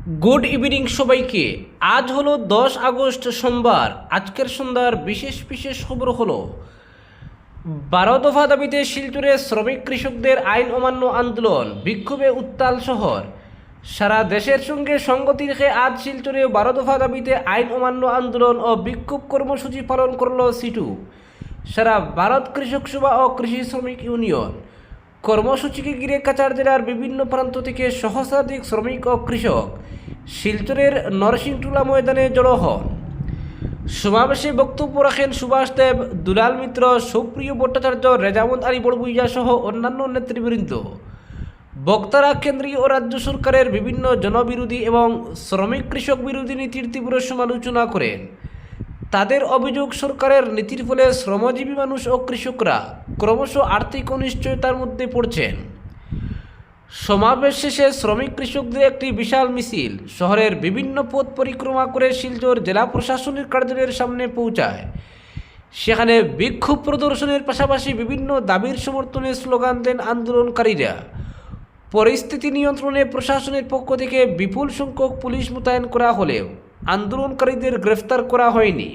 Good evening সবাইকে। আজ হলো 10 আগস্ট সোমবার। আজকের সন্ধ্যার বিশেষ বিশেষ খবর হলো 12 দফা দাবিতে শিলচরে শ্রমিক কৃষকদের আইন অমান্য আন্দোলন, বিক্ষোভে উত্তাল শহর। সারা দেশের সঙ্গে সঙ্গতি রেখে আজ শিলচরে 12 দফা দাবিতে আইন অমান্য আন্দোলন ও বিক্ষোভ কর্মসূচি পালন করল সিটু, সারা ভারত কৃষক সভা ও কৃষি শ্রমিক ইউনিয়ন। কর্মসূচিকে ঘিরে কাছাড় জেলার বিভিন্ন প্রান্ত থেকে সহস্রাধিক শ্রমিক ও কৃষক শিলচরের নরসিংটুলা ময়দানে জড়ো হন। সমাবেশে বক্তব্য রাখেন সুভাষ দেব, দুলাল মিত্র, সুপ্রিয় ভট্টাচার্য, রেজামত আলী বড়বুইয়া সহ অন্যান্য নেতৃবৃন্দ। বক্তারা কেন্দ্রীয় ও রাজ্য সরকারের বিভিন্ন জনবিরোধী এবং শ্রমিক কৃষক বিরোধী নীতির তীব্র সমালোচনা করেন। তাদের অভিযোগ, সরকারের নীতির ফলে শ্রমজীবী মানুষ ও কৃষকরা ক্রমশ আর্থিক অনিশ্চয়তার মধ্যে পড়ছেন। সমাবেশ শেষে শ্রমিক কৃষকদের একটি বিশাল মিছিল শহরের বিভিন্ন পথ পরিক্রমা করে শিলচর জেলা প্রশাসনের কার্যালয়ের সামনে পৌঁছায়। সেখানে বিক্ষোভ প্রদর্শনের পাশাপাশি বিভিন্ন দাবির সমর্থনে স্লোগান দেন আন্দোলনকারীরা। পরিস্থিতি নিয়ন্ত্রণে প্রশাসনের পক্ষ থেকে বিপুল সংখ্যক পুলিশ মোতায়েন করা হলেও আন্দোলনকারীদের গ্রেফতার করা হয়নি।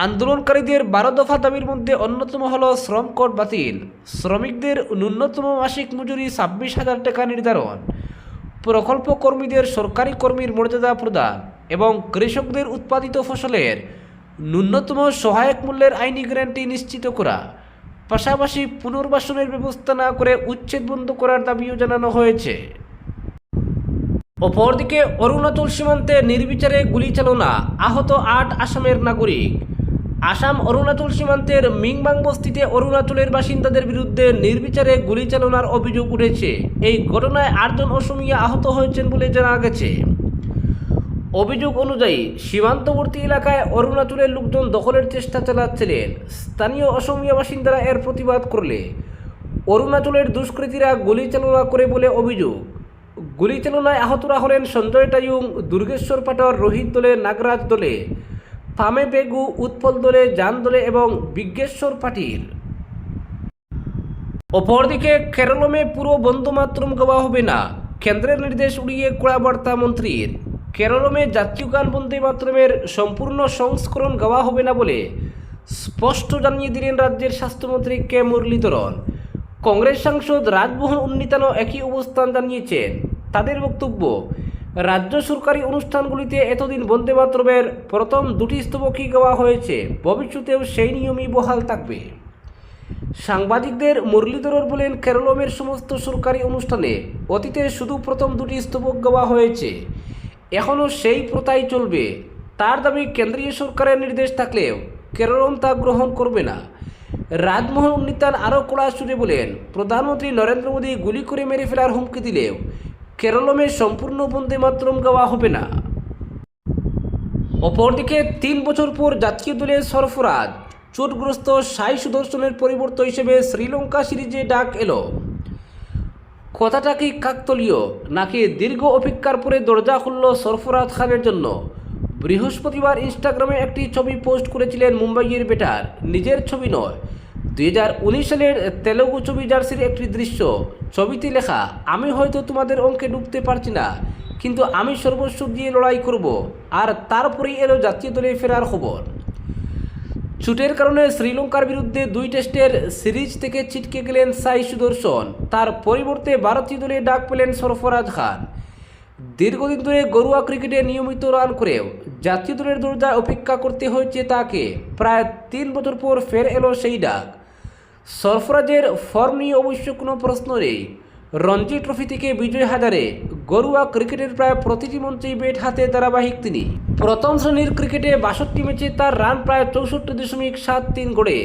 আন্দোলনকারীদের 12 দফা দাবির মধ্যে অন্যতম হল শ্রম কোড বাতিল, শ্রমিকদের ন্যূনতম মাসিক মজুরি 26,000 টাকা নির্ধারণ, প্রকল্প কর্মীদের সরকারি কর্মীর মর্যাদা প্রদান এবং কৃষকদের উৎপাদিত ফসলের ন্যূনতম সহায়ক মূল্যের আইনি গ্যারান্টি নিশ্চিত করা। পাশাপাশি পুনর্বাসনের ব্যবস্থা না করে উচ্ছেদ বন্ধ করার দাবিও জানানো হয়েছে। অপরদিকে অরুণাচল সীমান্তে নির্বিচারে গুলি চালনা, আহত 8 আসামের নাগরিক। আসাম অরুণাচল সীমান্তের মিংবাং বস্তিতে অরুণাচলের বাসিন্দাদের বিরুদ্ধে নির্বিচারে গুলি চালনার অভিযোগ উঠেছে। এই ঘটনায় 8 জন অসমিয়া আহত হয়েছেন বলে জানা গেছে। অভিযোগ অনুযায়ী সীমান্তবর্তী এলাকায় অরুণাচলের লোকজন দখলের চেষ্টা চালাচ্ছিলেন। স্থানীয় অসমিয়া বাসিন্দারা এর প্রতিবাদ করলে অরুণাচলের দুষ্কৃতীরা গুলি চালনা করে বলে অভিযোগ। গুলি চালনায় আহতরা হলেন সঞ্জয় টায়ুং, দুর্গেশ্বর পাটর, রোহিত দলে, নাগরাজ দলে, ফামে বেগু, উৎপল দলে, জান দলে এবং বিজ্ঞেশ্বর পাটিল। অপরদিকে কেরলমে পুরো বন্দে মাতরম গাওয়া হবে না, কেন্দ্রের নির্দেশ উড়িয়ে কড়া বার্তা মন্ত্রীর। কেরলমে জাতীয় গান বন্দে মাতরমের সম্পূর্ণ সংস্করণ গাওয়া হবে না বলে স্পষ্ট জানিয়ে দিলেন রাজ্যের স্বাস্থ্যমন্ত্রী কে মুরলীধরন। কংগ্রেস সাংসদ রাজমোহন উন্নিতানও একই অবস্থান জানিয়েছেন। তাদের বক্তব্য, রাজ্য সরকারি অনুষ্ঠানগুলিতে এতদিন বন্দে মাতরমের প্রথম 2টি স্তবকই গাওয়া হয়েছে, ভবিষ্যতেও সেই নিয়মই বহাল থাকবে। সাংবাদিকদের মুরলীধরন বলেন, কেরলমের সমস্ত সরকারি অনুষ্ঠানে অতীতে শুধু প্রথম 2টি স্তবক গাওয়া হয়েছে, এখনও সেই প্রথাই চলবে। তার দাবি, কেন্দ্রীয় সরকারের নির্দেশ থাকলেও কেরলম তা গ্রহণ করবে না। রাজমোহন উন্নিতান আরও কড়া সুরে বলেন, প্রধানমন্ত্রী নরেন্দ্র মোদী গুলি করে মেরে ফেলার হুমকি দিলেও কেরলমে সম্পূর্ণ বন্দে মাতরম গাওয়া হবে না। অপরদিকে 3 বছর পর জাতীয় দলে সরফরাজ, চোটগ্রস্ত সাই সুদর্শনের পরিবর্তন হিসেবে শ্রীলঙ্কা সিরিজে ডাক এলো। কথাটা কি কাকতলীয় নাকি দীর্ঘ অপেক্ষার পরে দরজা খুলল সরফরাজ খানের জন্য? বৃহস্পতিবার ইনস্টাগ্রামে একটি ছবি পোস্ট করেছিলেন মুম্বাইয়ের ব্যাটার। নিজের ছবি নয়, 2019 সালের তেলুগু ছবি জার্সির একটি দৃশ্য। ছবিতে লেখা, আমি হয়তো তোমাদের অঙ্কে ঢুকতে পারছি না, কিন্তু আমি সর্বস্ব দিয়ে লড়াই করব। আর তারপরেই এলো জাতীয় দলে ফেরার খবর। চোটের কারণে শ্রীলঙ্কার বিরুদ্ধে 2 টেস্টের সিরিজ থেকে ছিটকে গেলেন সাই সুদর্শন। তার পরিবর্তে ভারতীয় দলে ডাক পেলেন সরফরাজ খান। দীর্ঘদিন ধরে ঘরোয়া ক্রিকেটে নিয়মিত রান করেও জাতীয় দলের দরজায় অপেক্ষা করতে হয়েছে তাকে। প্রায় 3 বছর পর ফের এলো সেই ডাক। সরফরাজের ফর্ম নিয়ে অবশ্য কোনো প্রশ্ন নেই। রঞ্জি ট্রফি থেকে বিজয় হাজারে ঘরোয়া ক্রিকেটের প্রায় প্রতিটি মঞ্চেই ব্যাট হাতে ধারাবাহিক তিনি। প্রথম শ্রেণীর ক্রিকেটে 62 ম্যাচে তার রান প্রায় 64.73 গড়ে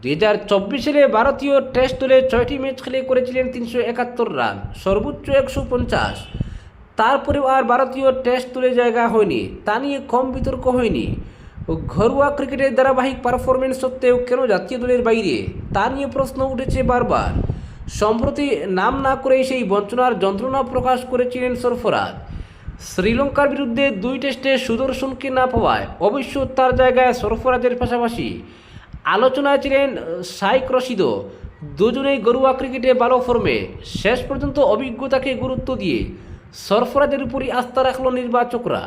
2024 সালে ভারতীয় টেস্ট দলে 6টি ম্যাচ খেলে করেছিলেন 371 রান, সর্বোচ্চ 150। তারপরেও আর ভারতীয় টেস্ট দলে জায়গা হয়নি, তা নিয়ে কম বিতর্ক হয়নি। ঘরোয়া ক্রিকেটের ধারাবাহিক পারফরমেন্স সত্ত্বেও কেন জাতীয় দলের বাইরে, তা নিয়ে প্রশ্ন উঠেছে বারবার। সম্প্রতি নাম না করে সেই বঞ্চনার যন্ত্রণা প্রকাশ করেছিলেন সরফরাজ। শ্রীলঙ্কার বিরুদ্ধে 2 টেস্টে সুদর্শনকে না পাওয়ায় অবশ্য তার জায়গায় সরফরাজের পাশাপাশি আলোচনায় ছিলেন শাইখ রশিদও। দুজনেই ঘরোয়া ক্রিকেটে ভালো ফর্মে, শেষ পর্যন্ত অভিজ্ঞতাকে গুরুত্ব দিয়ে সরফরাজের উপরই আস্থা রাখল নির্বাচকরা।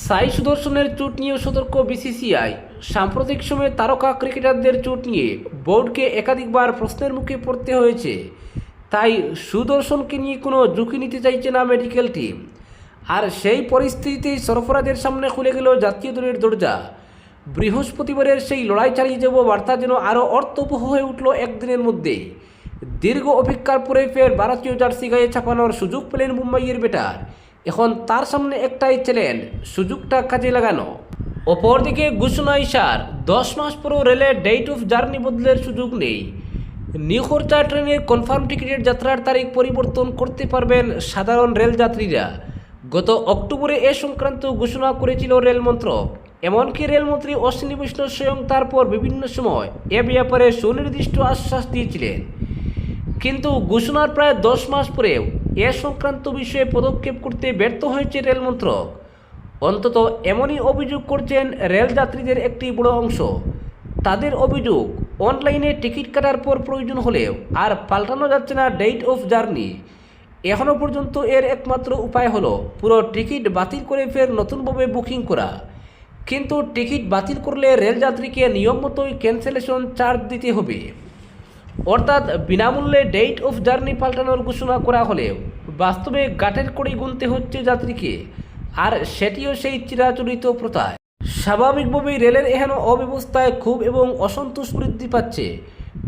সাই সুদর্শনের চোট নিয়েও সতর্ক বিসিসিআই। সাম্প্রতিক সময়ে তারকা ক্রিকেটারদের চোট নিয়ে বোর্ডকে একাধিকবার প্রশ্নের মুখে পড়তে হয়েছে। তাই সুদর্শনকে নিয়ে কোনো ঝুঁকি নিতে চাইছে না মেডিকেল টিম। আর সেই পরিস্থিতিতেই সরফরাজের সামনে খুলে গেল জাতীয় দলের দরজা। বৃহস্পতিবারের সেই লড়াই চালিয়ে যাব বার্তা যেন আরও অর্থবহ হয়ে উঠল একদিনের মধ্যেই। দীর্ঘ অপেক্ষার পরে ফের ভারতীয় জার্সি গায়ে ছাপানোর সুযোগ পেলেন মুম্বাইয়ের ব্যাটার। এখন তার সামনে একটাই চ্যালেঞ্জ, সুযোগটা কাজে লাগানো। অপরদিকে ঘোষণা ইশার, 10 মাস পরও রেলের ডেট অফ জার্নি বদলের সুযোগ নেই। নিখরচা ট্রেনের কনফার্ম টিকিটের যাত্রার তারিখ পরিবর্তন করতে পারবেন সাধারণ রেলযাত্রীরা। গত অক্টোবরে এ সংক্রান্ত ঘোষণা করেছিল রেল মন্ত্রক। এমনকি রেলমন্ত্রী অশ্বিনী বৈষ্ণব স্বয়ং তারপর বিভিন্ন সময় এ ব্যাপারে সুনির্দিষ্ট আশ্বাস দিয়েছিলেন। কিন্তু ঘোষণার প্রায় 10 মাস পরেও এ সংক্রান্ত বিষয়ে পদক্ষেপ করতে ব্যর্থ হয়েছে রেল মন্ত্রক। অন্তত এমনই অভিযোগ করছেন রেলযাত্রীদের একটি বড় অংশ। তাদের অভিযোগ, অনলাইনে টিকিট কাটার পর প্রয়োজন হলেও আর পাল্টানো যাচ্ছে না ডেট অফ জার্নি। এখনও পর্যন্ত এর একমাত্র উপায় হলো পুরো টিকিট বাতিল করে ফের নতুনভাবে বুকিং করা। কিন্তু টিকিট বাতিল করলে রেলযাত্রীকে নিয়ম মতোই ক্যান্সেলেশন চার্জ দিতে হবে। অর্থাৎ বিনামূল্যে ডেট অফ জার্নি পাল্টানোর ঘোষণা করা হলেও বাস্তবে গাটের কড়ি গুনতে হচ্ছে যাত্রীকে। আর সেটিও সেই চিরাচরিত প্রথায়। স্বাভাবিকভাবেই রেলের এহেন অব্যবস্থায় ক্ষোভ এবং অসন্তোষ বৃদ্ধি পাচ্ছে।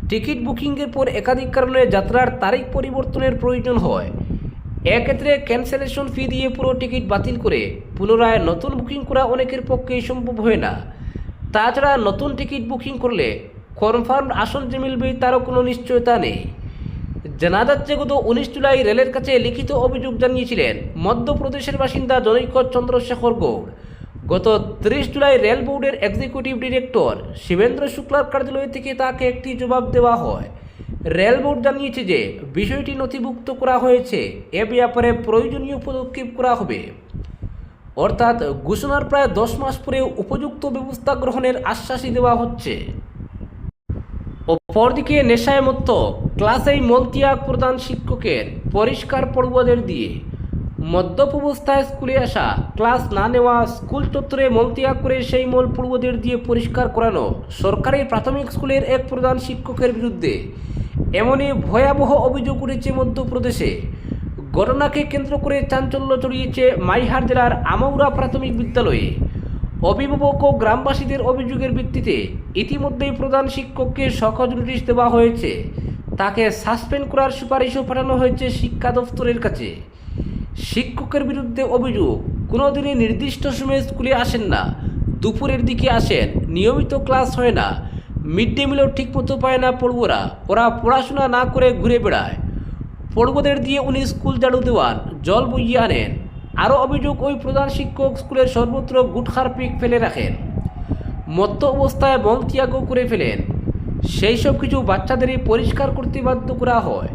টিকিট বুকিংয়ের পর একাধিক কারণে যাত্রার তারিখ পরিবর্তনের প্রয়োজন হয়। এক্ষেত্রে ক্যান্সেলেশন ফি দিয়ে পুরো টিকিট বাতিল করে পুনরায় নতুন বুকিং করা অনেকের পক্ষেই সম্ভব হয় না। তাছাড়া নতুন টিকিট বুকিং করলে কনফার্ম আসন যে মিলবে তারও কোনো নিশ্চয়তা নেই। জানা যাচ্ছে গত 19 জুলাই রেলের কাছে লিখিত অভিযোগ জানিয়েছিলেন মধ্যপ্রদেশের বাসিন্দা জনৈক চন্দ্রশেখর গৌড়। গত 30 জুলাই রেল বোর্ডের এক্সিকিউটিভ ডিরেক্টর শিবেন্দ্র শুক্লার কার্যালয় থেকে তাকে একটি জবাব দেওয়া হয়। রেল বোর্ড জানিয়েছে যে বিষয়টি নথিভুক্ত করা হয়েছে, এ ব্যাপারে প্রয়োজনীয় পদক্ষেপ করা হবে। অর্থাৎ ঘোষণার প্রায় 10 মাস পরেও উপযুক্ত ব্যবস্থা গ্রহণের আশ্বাসই দেওয়া হচ্ছে। অপরদিকে নেশায় মত্ত ক্লাসেই মলত্যাগ প্রধান শিক্ষকের, পরিষ্কার পড়ুয়াদের দিয়ে। মদ্যপ অবস্থায় স্কুলে আসা, ক্লাস না নেওয়া, স্কুল চত্বরে মলত্যাগ করে সেই মল পড়ুয়াদের দিয়ে পরিষ্কার করানো সরকারি প্রাথমিক স্কুলের এক প্রধান শিক্ষকের বিরুদ্ধে এমনই ভয়াবহ অভিযোগ উঠেছে মধ্যপ্রদেশে। ঘটনাকে কেন্দ্র করে চাঞ্চল্য ছড়িয়েছে মাইহার জেলার আমাউরা প্রাথমিক বিদ্যালয়ে। অভিভাবক ও গ্রামবাসীদের অভিযোগের ভিত্তিতে ইতিমধ্যেই প্রধান শিক্ষককে সহজ নোটিশ দেওয়া হয়েছে। তাকে সাসপেন্ড করার সুপারিশও পাঠানো হয়েছে শিক্ষা দফতরের কাছে। শিক্ষকের বিরুদ্ধে অভিযোগ, কোনোদিনই নির্দিষ্ট সময়ে স্কুলে আসেন না, দুপুরের দিকে আসেন, নিয়মিত ক্লাস হয় না, মিড ডে মিলও ঠিকমতো পায় না পড়ুয়ারা, ওরা পড়াশোনা না করে ঘুরে বেড়ায়। পড়ুয়াদের দিয়ে উনি স্কুল ঝাড়ু দেওয়ান, জল বইয়ে আনেন। আরও অভিযোগ, ওই প্রধান শিক্ষক স্কুলের সর্বত্র গুটখার পিক ফেলে রাখেন, মত্ত অবস্থায় মলত্যাগও করে ফেলেন। সেই সব কিছু বাচ্চাদেরই পরিষ্কার করতে বাধ্য করা হয়।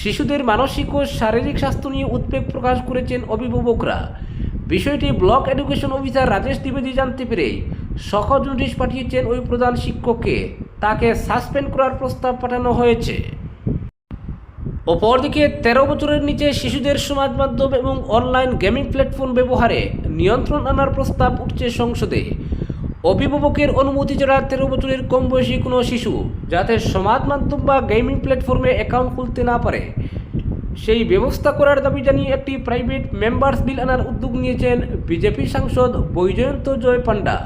শিশুদের মানসিক ও শারীরিক স্বাস্থ্য নিয়ে উদ্বেগ প্রকাশ করেছেন অভিভাবকরা। বিষয়টি ব্লক এডুকেশন অফিসার রাজেশ দ্বিবেদী জানতে পেরে সহজ নোটিশ পাঠিয়েছেন ওই প্রধান শিক্ষককে। তাকে সাসপেন্ড করার প্রস্তাব পাঠানো হয়েছে। অপরদিকে 13 বছরের নিচে শিশুদের সমাজ মাধ্যম এবং অনলাইন গেমিং প্ল্যাটফর্ম ব্যবহারে নিয়ন্ত্রণ আনার প্রস্তাব উঠছে সংসদে। অভিভাবকের অনুমতি ছাড়া 13 বছরের কম বয়সী কোনো শিশু যাতে সমাজ মাধ্যম বা গেমিং প্ল্যাটফর্মে অ্যাকাউন্ট খুলতে না পারে সেই ব্যবস্থা করার দাবি জানিয়ে একটি প্রাইভেট মেম্বার্স বিল আনার উদ্যোগ নিয়েছেন বিজেপি সাংসদ বৈজয়ন্ত জয় পান্ডা।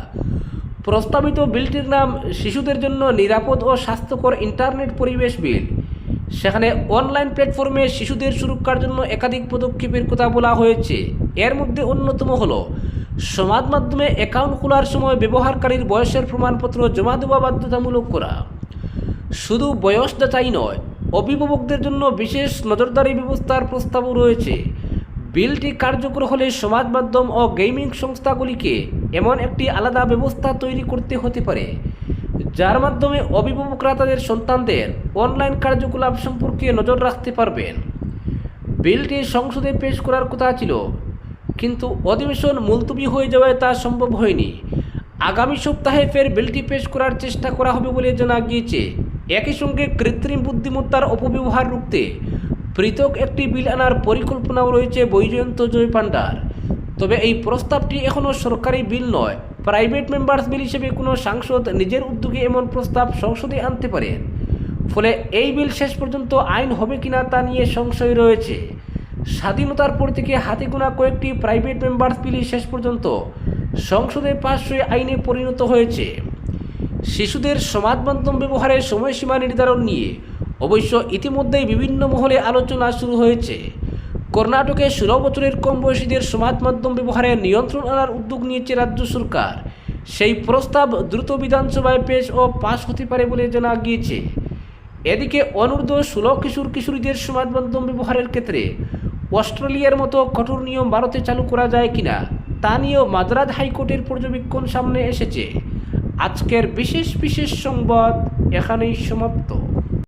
প্রস্তাবিত বিলটির নাম শিশুদের জন্য নিরাপদ ও স্বাস্থ্যকর ইন্টারনেট পরিবেশ বিল। সেখানে অনলাইন প্ল্যাটফর্মে শিশুদের সুরক্ষার জন্য একাধিক পদক্ষেপের কথা বলা হয়েছে। এর মধ্যে অন্যতম হলো সমাজ মাধ্যমে অ্যাকাউন্ট খোলার সময় ব্যবহারকারীর বয়সের প্রমাণপত্র জমা দেওয়া বাধ্যতামূলক করা। শুধু বয়স যাচাই নয়, অভিভাবকদের জন্য বিশেষ নজরদারি ব্যবস্থার প্রস্তাবও রয়েছে। বিলটি কার্যকর হলে সমাজ মাধ্যম ও গেমিং সংস্থাগুলিকে এমন একটি আলাদা ব্যবস্থা তৈরি করতে হতে পারে যার মাধ্যমে অভিভাবকরা তাদের সন্তানদের অনলাইন কার্যকলাপ সম্পর্কে নজর রাখতে পারবেন। বিলটি সংসদে পেশ করার কথা ছিল, কিন্তু অধিবেশন মুলতবি হয়ে যাওয়ায় তা সম্ভব হয়নি। আগামী সপ্তাহে ফের বিলটি পেশ করার চেষ্টা করা হবে বলে জানা গিয়েছে। একই সঙ্গে কৃত্রিম বুদ্ধিমত্তার অপব্যবহার রুখতে পৃথক একটি বিল আনার পরিকল্পনাও রয়েছে বৈজয়ন্ত জয় পান্ডার। তবে এই প্রস্তাবটি এখনও সরকারি বিল নয়, প্রাইভেট মেম্বার্স বিল হিসেবে কোনো সাংসদ নিজের উদ্যোগে এমন প্রস্তাব সংসদে আনতে পারেন। ফলে এই বিল শেষ পর্যন্ত আইন হবে কিনা তা নিয়ে সংশয় রয়েছে। স্বাধীনতার পর থেকে হাতে গোনা কয়েকটি প্রাইভেট মেম্বার্স বিলই শেষ পর্যন্ত সংসদে পাশ হয়ে আইনে পরিণত হয়েছে। শিশুদের সমাজ মাধ্যম ব্যবহারের সময়সীমা নির্ধারণ নিয়ে অবশ্য ইতিমধ্যেই বিভিন্ন মহলে আলোচনা শুরু হয়েছে। কর্ণাটকে 16 বছরের কম বয়সীদের সমাজ মাধ্যম ব্যবহারে নিয়ন্ত্রণ আনার উদ্যোগ নিয়েছে রাজ্য সরকার। সেই প্রস্তাব দ্রুত বিধানসভায় পেশ ও পাশ হতে পারে বলে জানা গিয়েছে। এদিকে অনূর্ধ্ব 16 কিশোর কিশোরীদের সমাজ মাধ্যম ব্যবহারের ক্ষেত্রে অস্ট্রেলিয়ার মতো কঠোর নিয়ম ভারতে চালু করা যায় কিনা তা নিয়েও মাদ্রাজ হাইকোর্টের পর্যবেক্ষণ সামনে এসেছে। আজকের বিশেষ সংবাদ এখানেই সমাপ্ত।